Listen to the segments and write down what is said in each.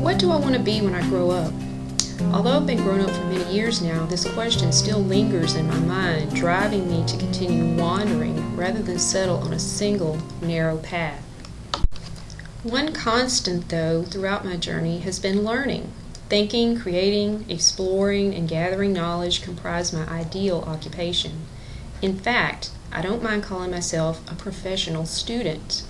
What do I want to be when I grow up? Although I've been grown up for many years now, this question still lingers in my mind, driving me to continue wandering rather than settle on a single, narrow path. One constant, though, throughout my journey has been learning. Thinking, creating, exploring, and gathering knowledge comprise my ideal occupation. In fact, I don't mind calling myself a professional student.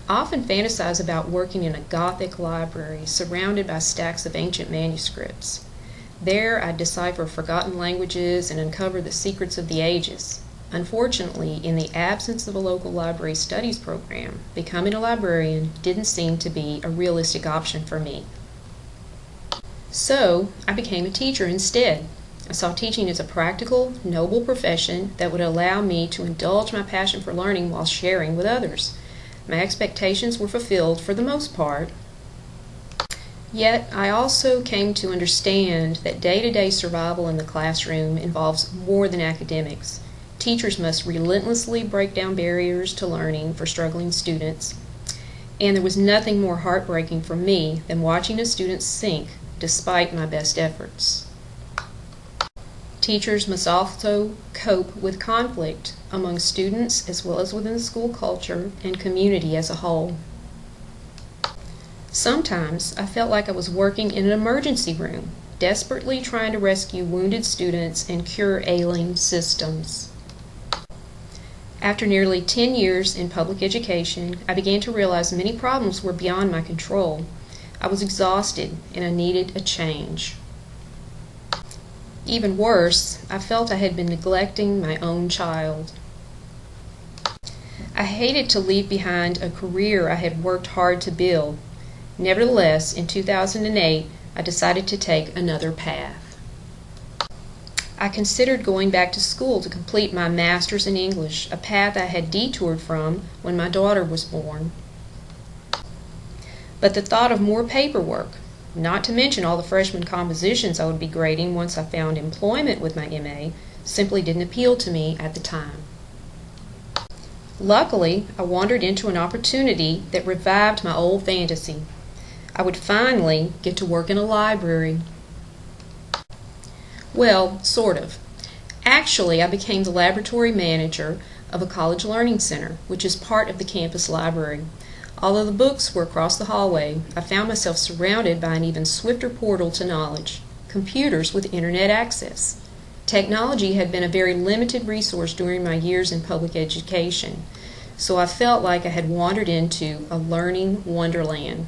I often fantasize about working in a Gothic library surrounded by stacks of ancient manuscripts. There I decipher forgotten languages and uncover the secrets of the ages. Unfortunately, in the absence of a local library studies program, becoming a librarian didn't seem to be a realistic option for me. So I became a teacher instead. I saw teaching as a practical, noble profession that would allow me to indulge my passion for learning while sharing with others. My expectations were fulfilled for the most part. Yet I also came to understand that day-to-day survival in the classroom involves more than academics. Teachers must relentlessly break down barriers to learning for struggling students, and there was nothing more heartbreaking for me than watching a student sink despite my best efforts. Teachers must also cope with conflict among students as well as within the school culture and community as a whole. Sometimes I felt like I was working in an emergency room, desperately trying to rescue wounded students and cure ailing systems. After nearly 10 years in public education, I began to realize many problems were beyond my control. I was exhausted and I needed a change. Even worse, I felt I had been neglecting my own child. I hated to leave behind a career I had worked hard to build. Nevertheless, in 2008, I decided to take another path. I considered going back to school to complete my master's in English, a path I had detoured from when my daughter was born. But the thought of more paperwork, not to mention all the freshman compositions I would be grading once I found employment with my MA, simply didn't appeal to me at the time. Luckily, I wandered into an opportunity that revived my old fantasy. I would finally get to work in a library. Well, sort of. Actually, I became the laboratory manager of a college learning center, which is part of the campus library. Although the books were across the hallway, I found myself surrounded by an even swifter portal to knowledge, computers with internet access. Technology had been a very limited resource during my years in public education, so I felt like I had wandered into a learning wonderland.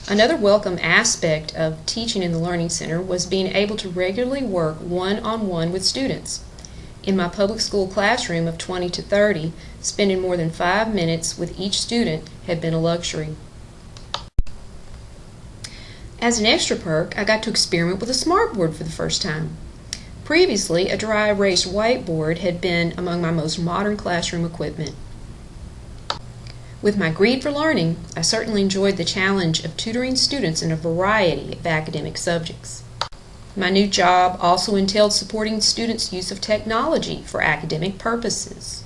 Another welcome aspect of teaching in the Learning Center was being able to regularly work one-on-one with students. In my public school classroom of 20 to 30, spending more than 5 minutes with each student had been a luxury. As an extra perk, I got to experiment with a smartboard for the first time. Previously, a dry erase whiteboard had been among my most modern classroom equipment. With my greed for learning, I certainly enjoyed the challenge of tutoring students in a variety of academic subjects. My new job also entailed supporting students' use of technology for academic purposes.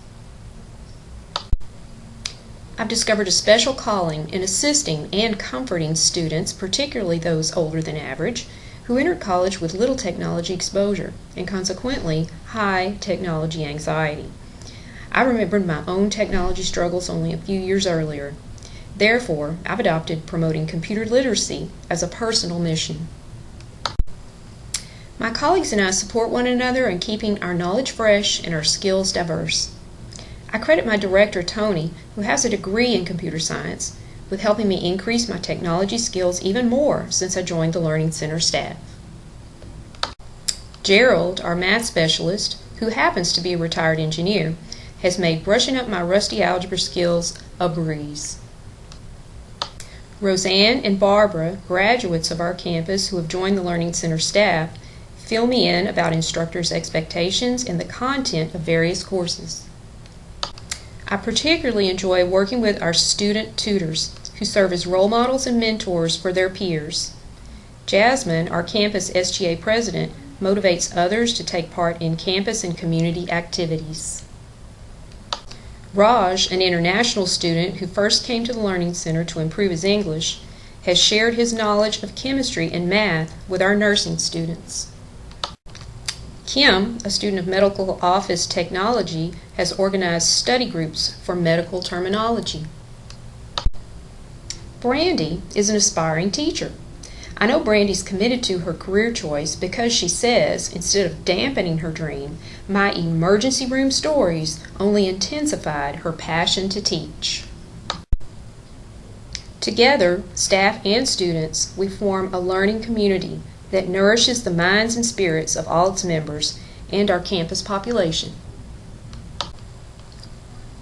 I've discovered a special calling in assisting and comforting students, particularly those older than average, who entered college with little technology exposure and consequently high technology anxiety. I remembered my own technology struggles only a few years earlier. Therefore, I've adopted promoting computer literacy as a personal mission. My colleagues and I support one another in keeping our knowledge fresh and our skills diverse. I credit my director, Tony, who has a degree in computer science, with helping me increase my technology skills even more since I joined the Learning Center staff. Gerald, our math specialist, who happens to be a retired engineer, has made brushing up my rusty algebra skills a breeze. Roseanne and Barbara, graduates of our campus who have joined the Learning Center staff, fill me in about instructors' expectations and the content of various courses. I particularly enjoy working with our student tutors who serve as role models and mentors for their peers. Jasmine, our campus SGA president, motivates others to take part in campus and community activities. Raj, an international student who first came to the Learning Center to improve his English, has shared his knowledge of chemistry and math with our nursing students. Kim, a student of medical office technology, has organized study groups for medical terminology. Brandy is an aspiring teacher. I know Brandy's committed to her career choice because she says, instead of dampening her dream, my emergency room stories only intensified her passion to teach. Together, staff and students, we form a learning community that nourishes the minds and spirits of all its members and our campus population.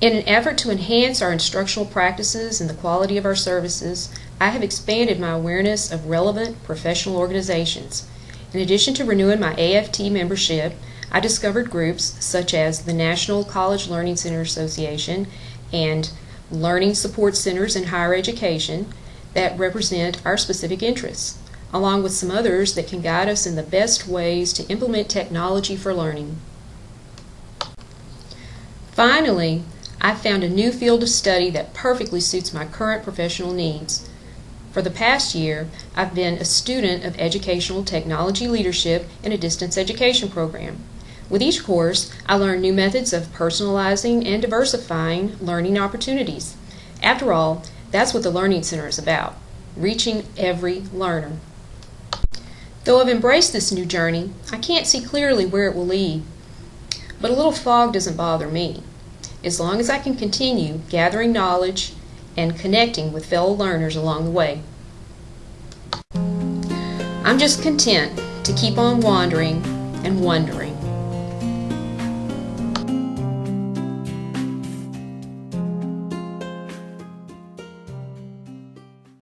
In an effort to enhance our instructional practices and the quality of our services, I have expanded my awareness of relevant professional organizations. In addition to renewing my AFT membership, I discovered groups such as the National College Learning Center Association and Learning Support Centers in Higher Education that represent our specific interests, along with some others that can guide us in the best ways to implement technology for learning. Finally, I found a new field of study that perfectly suits my current professional needs. For the past year, I've been a student of Educational Technology Leadership in a distance education program. With each course, I learn new methods of personalizing and diversifying learning opportunities. After all, that's what the Learning Center is about, reaching every learner. Though I've embraced this new journey, I can't see clearly where it will lead. But a little fog doesn't bother me, as long as I can continue gathering knowledge and connecting with fellow learners along the way. I'm just content to keep on wandering and wondering.